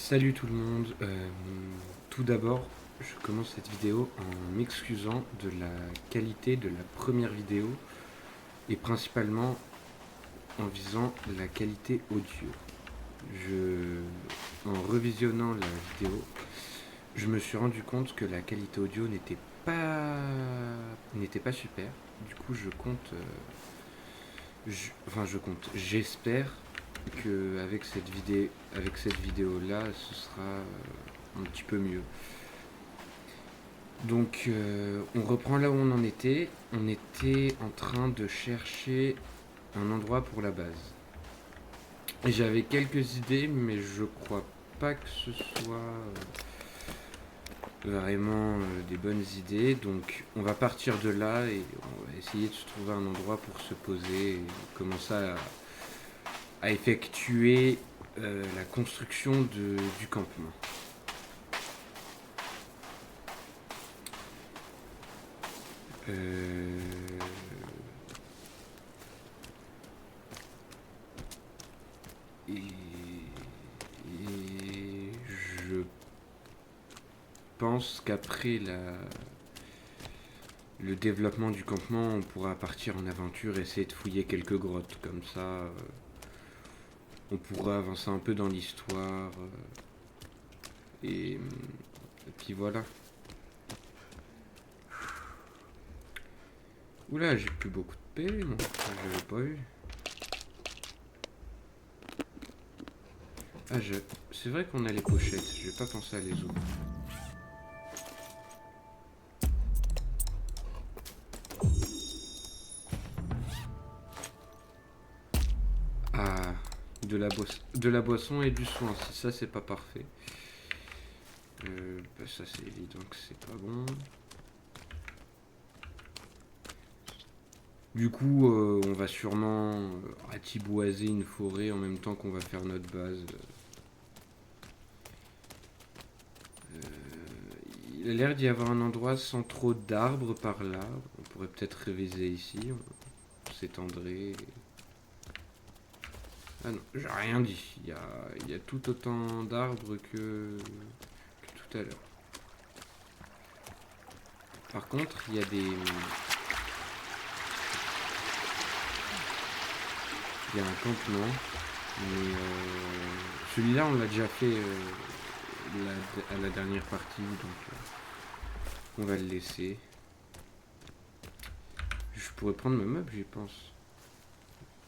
Salut tout le monde. Tout d'abord, je commence cette vidéo en m'excusant de la qualité de la première vidéo et principalement en visant la qualité audio. En revisionnant la vidéo, je me suis rendu compte que la qualité audio n'était pas super. Du coup, j'espère que avec cette vidéo là, ce sera un petit peu mieux. Donc on reprend là où on en était. On était en train de chercher un endroit pour la base. Et j'avais quelques idées, mais je crois pas que ce soit vraiment des bonnes idées. Donc on va partir de là et on va essayer de se trouver un endroit pour se poser et commencer à effectuer la construction du campement. Euh, et, et je pense qu'après le développement du campement, on pourra partir en aventure, essayer de fouiller quelques grottes. Comme ça, on pourra avancer un peu dans l'histoire. Et puis voilà. Oula, j'ai plus beaucoup de PV, moi. J'avais pas eu. Ah, c'est vrai qu'on a les pochettes. J'ai pas pensé à les ouvrir. Ah, de la boisson et du soin. Si ça, c'est pas parfait. Ça, c'est évident que c'est pas bon. Du coup, on va sûrement ratiboiser une forêt en même temps qu'on va faire notre base. Il a l'air d'y avoir un endroit sans trop d'arbres par là. On pourrait peut-être réviser ici. On s'étendrait. Ah non, j'ai rien dit. Il y a tout autant d'arbres que tout à l'heure. Par contre, il y a un campement. Mais celui-là, on l'a déjà fait à la dernière partie. Donc on va le laisser. Je pourrais prendre mes meubles, j'y pense.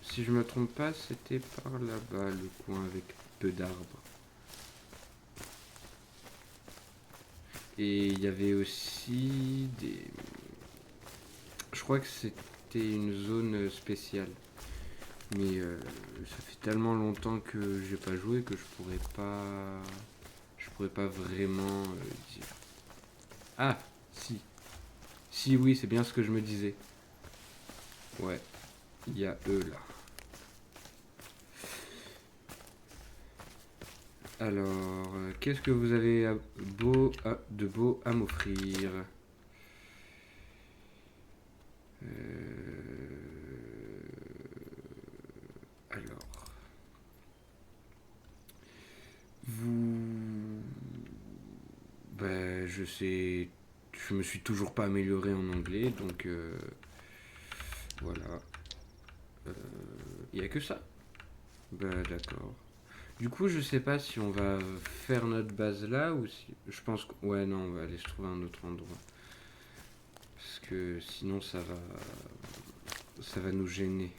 Si je me trompe pas, c'était par là-bas, le coin avec peu d'arbres. Et il y avait aussi des... Je crois que c'était une zone spéciale. Mais ça fait tellement longtemps que j'ai pas joué que je pourrais pas vraiment dire. Ah, si. Si, oui, c'est bien ce que je me disais. Ouais, il y a eux là. Alors, qu'est-ce que vous avez de beau à m'offrir? Alors, vous... Ben, je sais... Je me suis toujours pas amélioré en anglais, donc voilà. Il y a que ça. Ben, d'accord. Du coup, je sais pas si on va faire notre base là ou si... Je pense que... Ouais, non, on va aller se trouver un autre endroit. Parce que sinon, ça va nous gêner.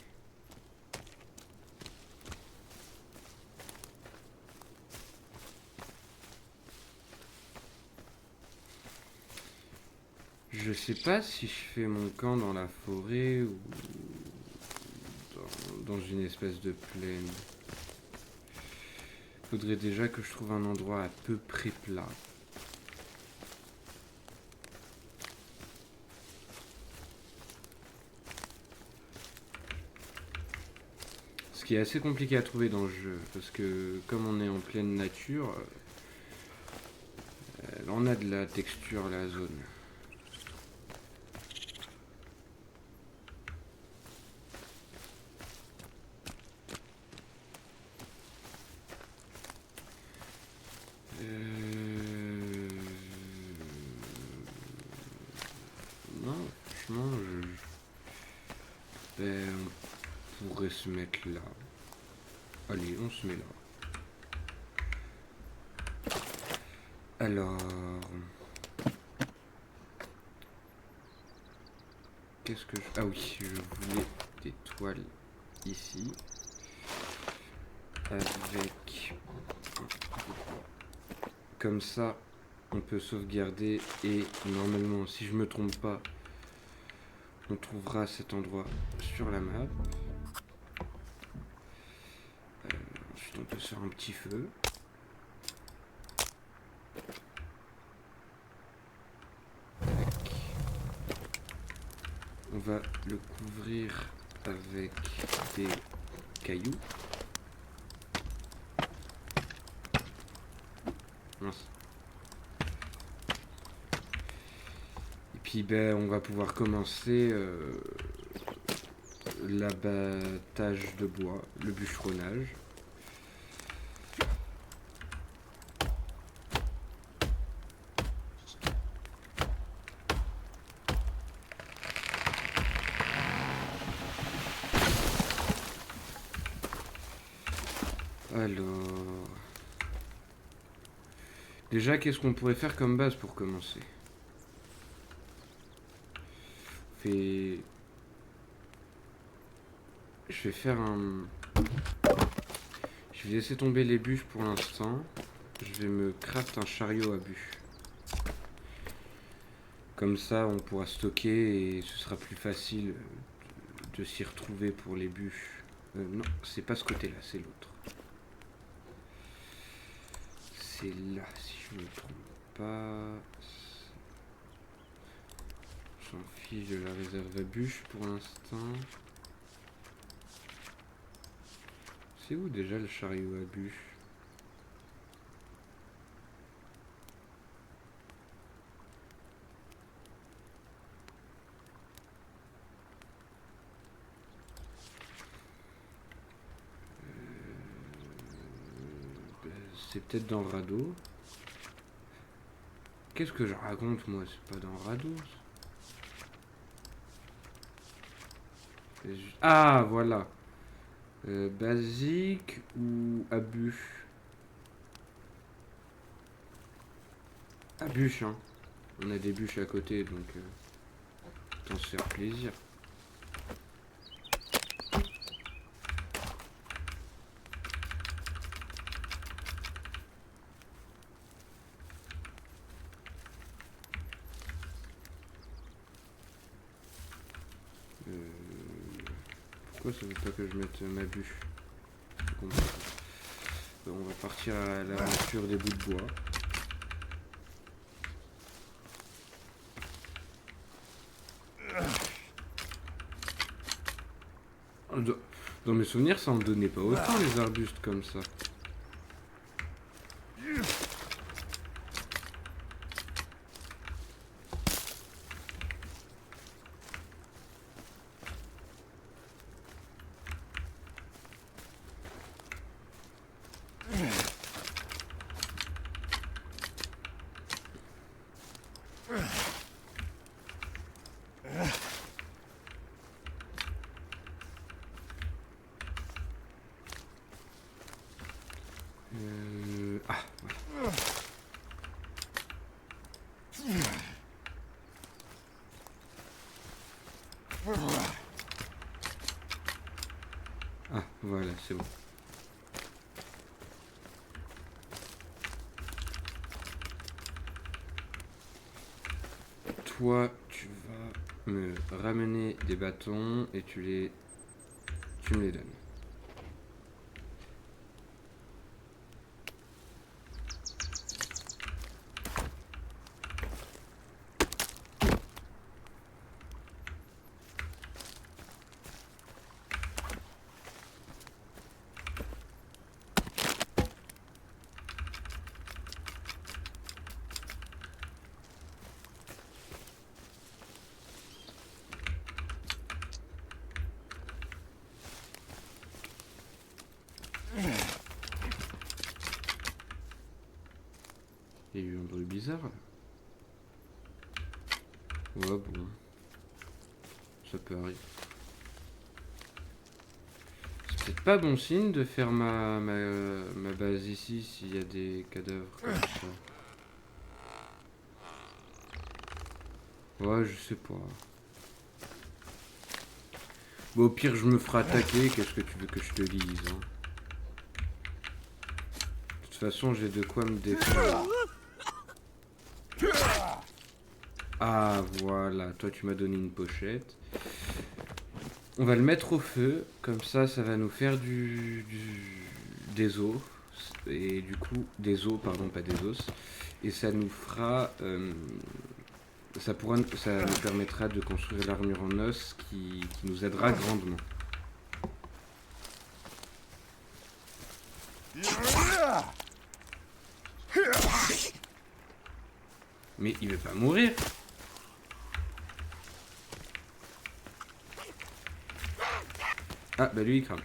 Je sais pas si je fais mon camp dans la forêt ou dans une espèce de plaine. Faudrait déjà que je trouve un endroit à peu près plat. Ce qui est assez compliqué à trouver dans le jeu, parce que comme on est en pleine nature, on a de la texture la zone. se mettre là. Allez, on se met là. Alors... Qu'est-ce que je... Ah oui, je voulais des toiles ici. Avec... Comme ça, on peut sauvegarder. Et normalement, si je me trompe pas, on trouvera cet endroit sur la map. Ensuite, on peut se faire un petit feu. On va le couvrir avec des cailloux. Mince. Et puis ben, on va pouvoir commencer l'abattage de bois, le bûcheronnage. Alors... Déjà, qu'est-ce qu'on pourrait faire comme base pour commencer? Je vais faire un... Je vais laisser tomber les bûches pour l'instant. Je vais me craft un chariot à bûches. Comme ça, on pourra stocker et ce sera plus facile de s'y retrouver pour les bûches. Non, c'est pas ce côté-là, c'est l'autre. C'est là, si je me trompe pas. J'en fiche de la réserve à bûches pour l'instant. C'est où déjà le chariot à bûches? C'est peut-être dans le radeau. Qu'est-ce que je raconte moi? C'est pas dans le radeau. Ah voilà. Basique ou à bûche? À bûche, hein. On a des bûches à côté, donc autant se faire plaisir. Pourquoi ça veut pas que je mette ma bûche? On va partir à l'aventure des bouts de bois. Dans mes souvenirs, ça en donnait pas autant les arbustes comme ça. Ah, voilà. Ah, voilà, c'est bon. Toi, tu vas me ramener des bâtons et tu me les donnes. Il y a eu un bruit bizarre. Ouais, bon. Ça peut arriver. pas bon signe de faire ma base ici s'il y a des cadavres comme ça. Ouais, je sais pas. Bon, au pire, je me ferai attaquer. Qu'est-ce que tu veux que je te dise, hein? De toute façon, j'ai de quoi me défendre. Ah, voilà. Toi, tu m'as donné une pochette. On va le mettre au feu. Comme ça va nous faire des os. Et du coup, des os, pardon, pas des os. Et ça nous fera... ça nous permettra de construire l'armure en os qui nous aidera grandement. Mais il veut pas mourir. Ah bah lui il crame.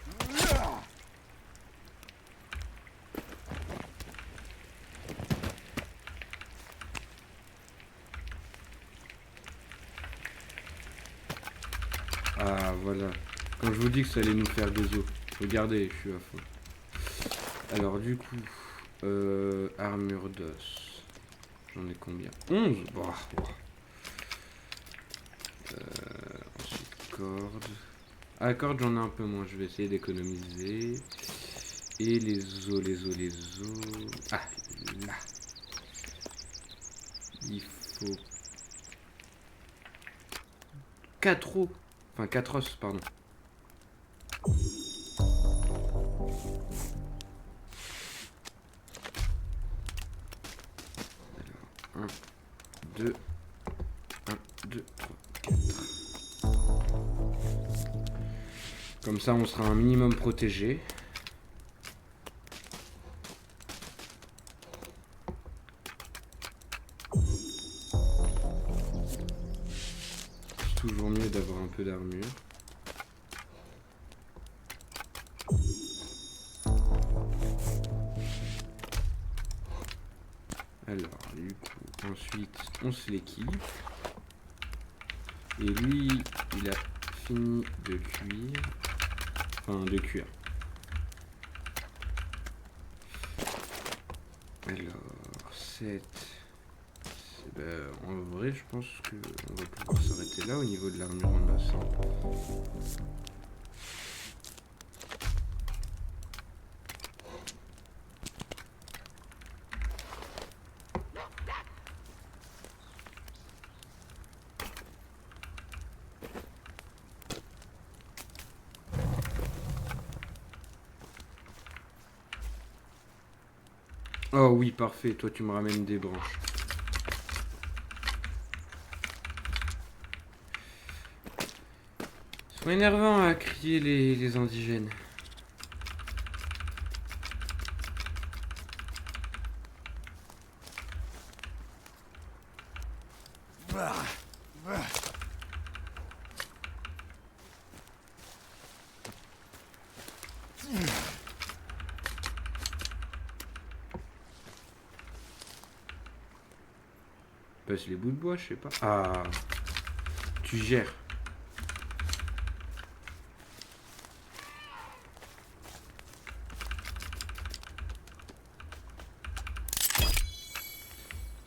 Ah voilà. Quand je vous dis que ça allait nous faire des os. Regardez, je suis à fond. Alors du coup, armure d'os. J'en ai combien? 11. Bah, bah. Ensuite corde. Ah corde j'en ai un peu moins. Je vais essayer d'économiser. Et les os. Ah là. Il faut 4 os. Enfin 4 os, pardon. Alors, 1, 2, 3, 4. Comme ça, on sera un minimum protégé. C'est toujours mieux d'avoir un peu d'armure. Alors, du coup, ensuite, on se l'équipe. Et lui, il a fini de cuire. Enfin, de cuire. Alors, 7. Ben, en vrai, je pense qu'on va pouvoir s'arrêter là au niveau de l'armure en os. Oh oui, parfait. Toi, tu me ramènes des branches. Ils sont énervants à crier les indigènes. Passe les bouts de bois, je sais pas. Ah, tu gères.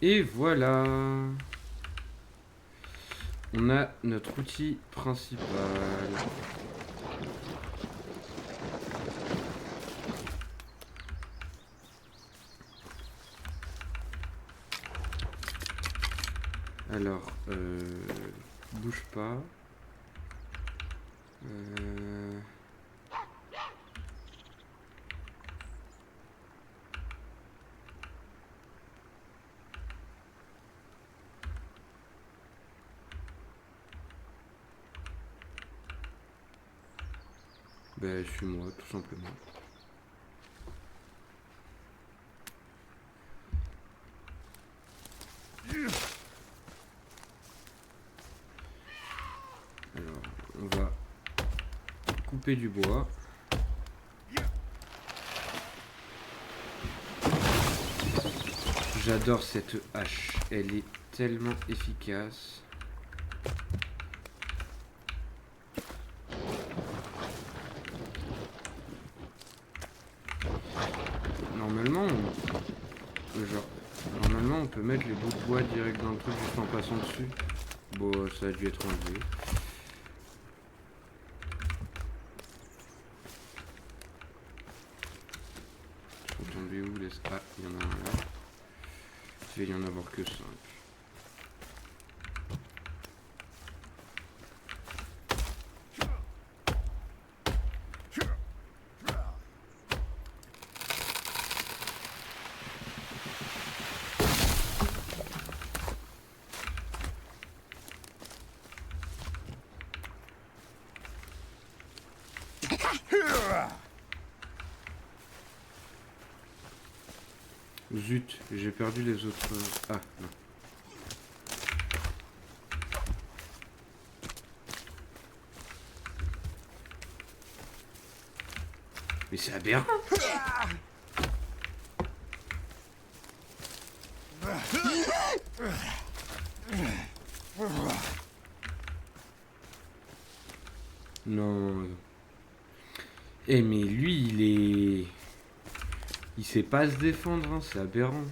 Et voilà. On a notre outil principal. Alors, bouge pas. Ben, suis-moi, tout simplement. Alors, on va couper du bois. J'adore cette hache, elle est tellement efficace. Normalement, genre, normalement, on peut mettre les bouts de bois direct dans le truc juste en passant dessus. Bon, ça a dû être enlevé. Ils sont tombés où les... Ah, il y en a un là. Il va y en avoir que 5. Zut, j'ai perdu les autres... Ah, non. Mais c'est aberrant. Non. Eh mais lui, il est... Il sait pas se défendre, hein, c'est aberrant.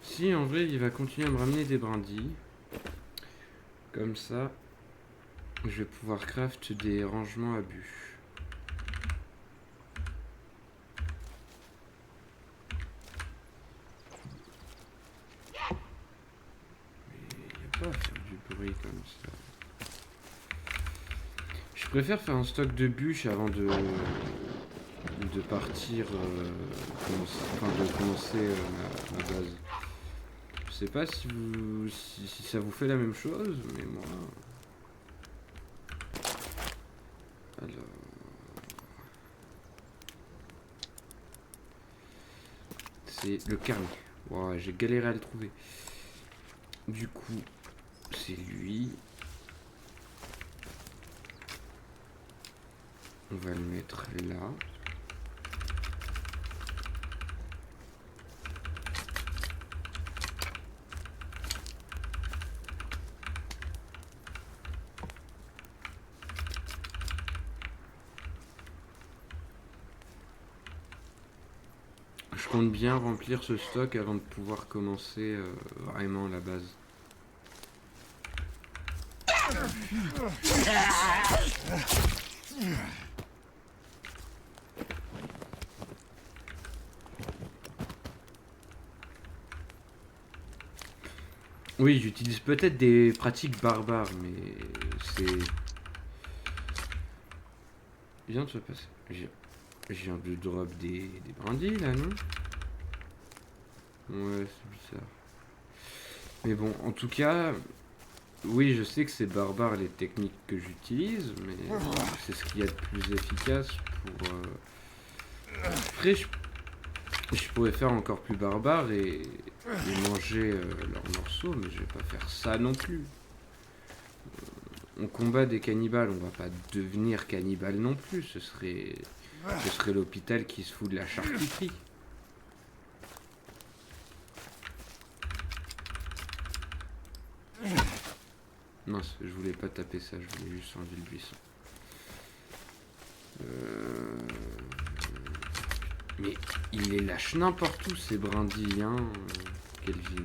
Si, en vrai, il va continuer à me ramener des brindilles. Comme ça, je vais pouvoir craft des rangements à bûches. Mais il n'y a pas à faire du bruit comme ça. Je préfère faire un stock de bûches avant de partir, de commencer ma base. Je sais pas si ça vous fait la même chose, mais moi... Alors... C'est le carnet. Wow, j'ai galéré à le trouver. Du coup, c'est lui. On va le mettre là. Je compte bien remplir ce stock avant de pouvoir commencer vraiment la base. Oui, j'utilise peut-être des pratiques barbares, mais c'est... Vient de se passer. Je viens de drop des brindilles là, non? Ouais, c'est bizarre. Mais bon, en tout cas, oui, je sais que c'est barbare les techniques que j'utilise, mais c'est ce qu'il y a de plus efficace pour... Après, je pourrais faire encore plus barbare et manger leurs morceaux, mais je vais pas faire ça non plus. On combat des cannibales, on va pas devenir cannibale non plus, ce serait l'hôpital qui se fout de la charcuterie. Non, je voulais pas taper ça, je voulais juste enlever le buisson. Mais il les lâche n'importe où ces brindilles, hein, Kelvin.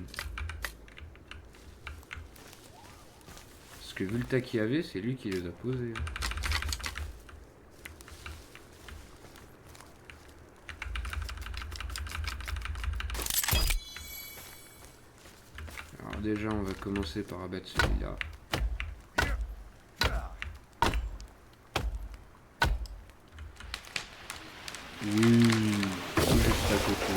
Parce que vu le tas qu'il y avait, c'est lui qui les a posés. Hein. Alors déjà, on va commencer par abattre celui-là. Oui, juste à côté.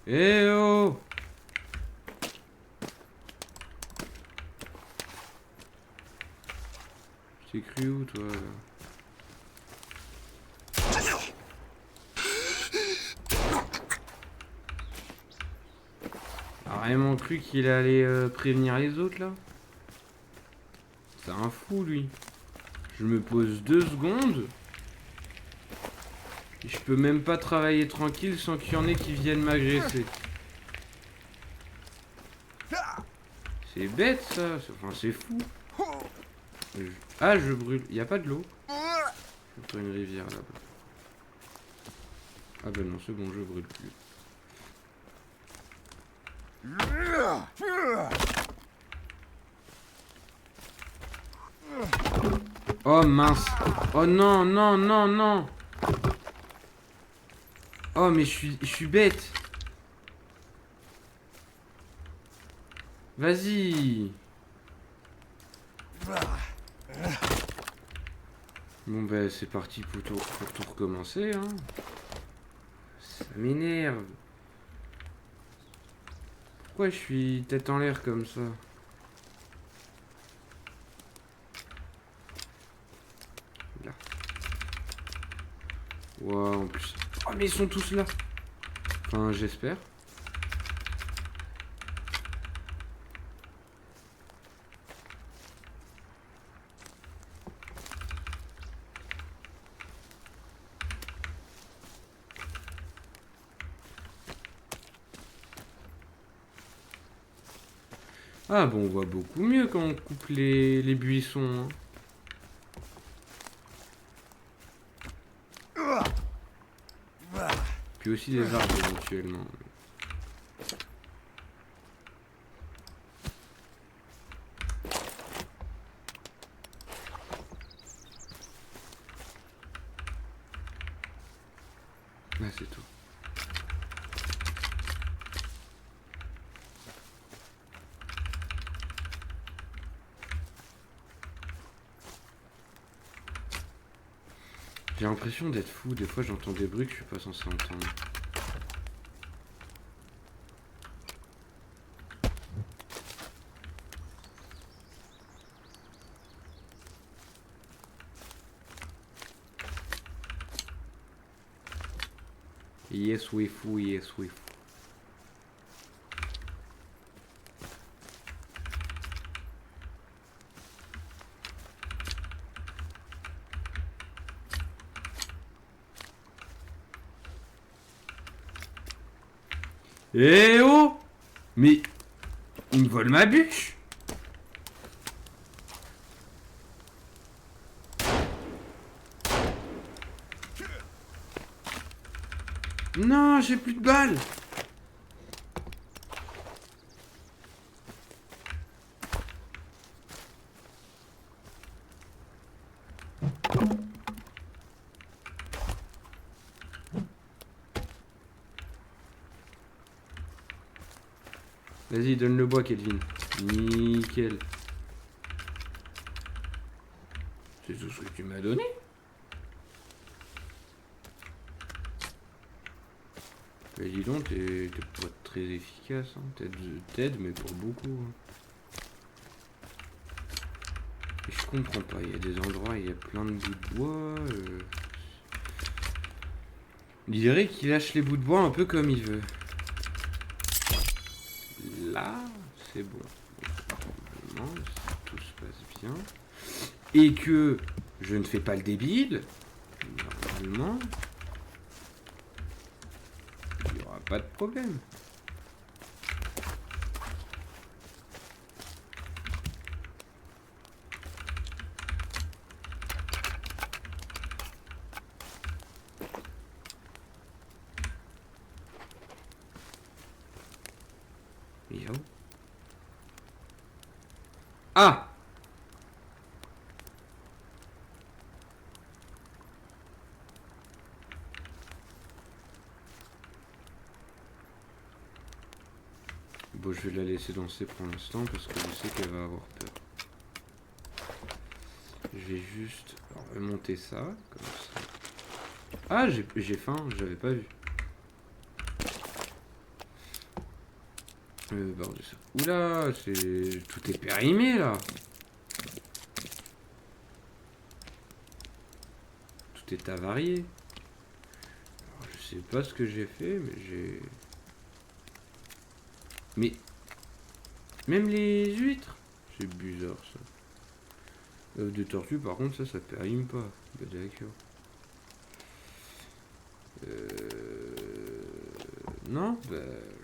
Eh oh! T'es cru où, toi, là? A vraiment cru qu'il allait prévenir les autres, là? C'est un fou, lui. Je me pose 2 secondes. Et je peux même pas travailler tranquille sans qu'il y en ait qui viennent m'agresser. C'est bête, ça. Enfin, c'est fou. Ah, je brûle. Y a pas de l'eau. Je prends une rivière, là-bas. Ah ben non, c'est bon, je brûle plus. Oh mince. Oh non, non, non, non. Oh mais je suis bête. Vas-y. Bon ben c'est parti pour tout recommencer, hein. Ça m'énerve. Pourquoi je suis tête en l'air comme ça? Là. Wow, en plus. Oh mais ils sont tous là. Enfin j'espère. Ah bon, on voit beaucoup mieux quand on coupe les buissons, hein. Puis aussi les arbres éventuellement. Ah c'est tout. J'ai l'impression d'être fou, des fois j'entends des bruits que je suis pas censé entendre. Yes we fou, yes we fou. Eh oh! Mais il me vole ma bûche! Non, j'ai plus de balles! Vas-y, donne le bois, Kelvin. Nickel. C'est tout ce que tu m'as donné? Mais dis donc, t'es pas très efficace, hein. T'aides, mais pas beaucoup, hein. Et je comprends pas, il y a des endroits, il y a plein de bouts de bois. On dirait qu'il lâche les bouts de bois un peu comme il veut. Là, c'est bon. Normalement, si tout se passe bien. Et que je ne fais pas le débile. Normalement, il n'y aura pas de problème. Yo. Ah! Bon, je vais la laisser danser pour l'instant parce que je sais qu'elle va avoir peur. Je vais juste remonter ça, comme ça. Ah, j'ai faim, j'avais pas vu. Oula, tout est périmé là. Tout est avarié. Alors, je sais pas ce que j'ai fait, mais j'ai... Mais... Même les huîtres. C'est bizarre ça. De tortue par contre ça périme pas. Bah, d'accord. Non, bah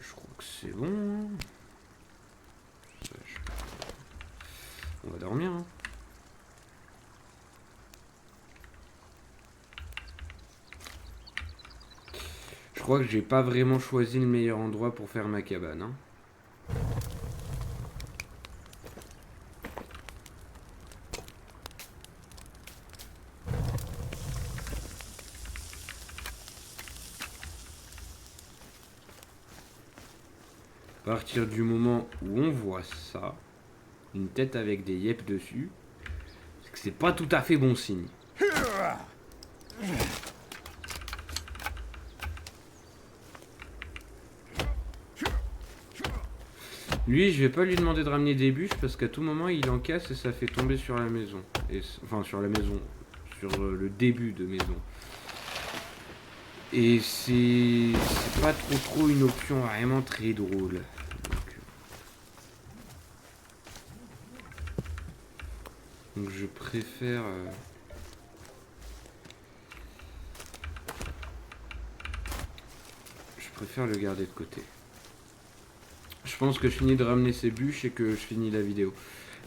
je crois que c'est bon. Hein. On va dormir. Hein. Je crois que j'ai pas vraiment choisi le meilleur endroit pour faire ma cabane. Hein. À partir du moment où on voit ça, une tête avec des yep dessus, c'est que c'est pas tout à fait bon signe. Lui, je vais pas lui demander de ramener des bûches parce qu'à tout moment il en casse et ça fait tomber sur la maison. Enfin, sur la maison. Sur le début de maison. Et c'est pas trop une option vraiment très drôle. Donc je préfère... Je préfère le garder de côté. Je pense que je finis de ramener ces bûches et que je finis la vidéo.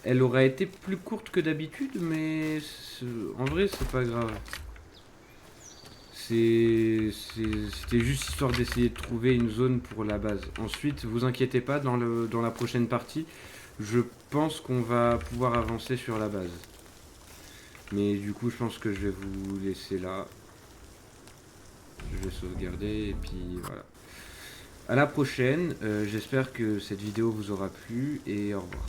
Elle aurait été plus courte que d'habitude, mais en vrai c'est pas grave. C'était juste histoire d'essayer de trouver une zone pour la base. Ensuite, vous inquiétez pas, dans la prochaine partie, je pense qu'on va pouvoir avancer sur la base. Mais du coup, je pense que je vais vous laisser là. Je vais sauvegarder et puis voilà. À la prochaine, j'espère que cette vidéo vous aura plu et au revoir.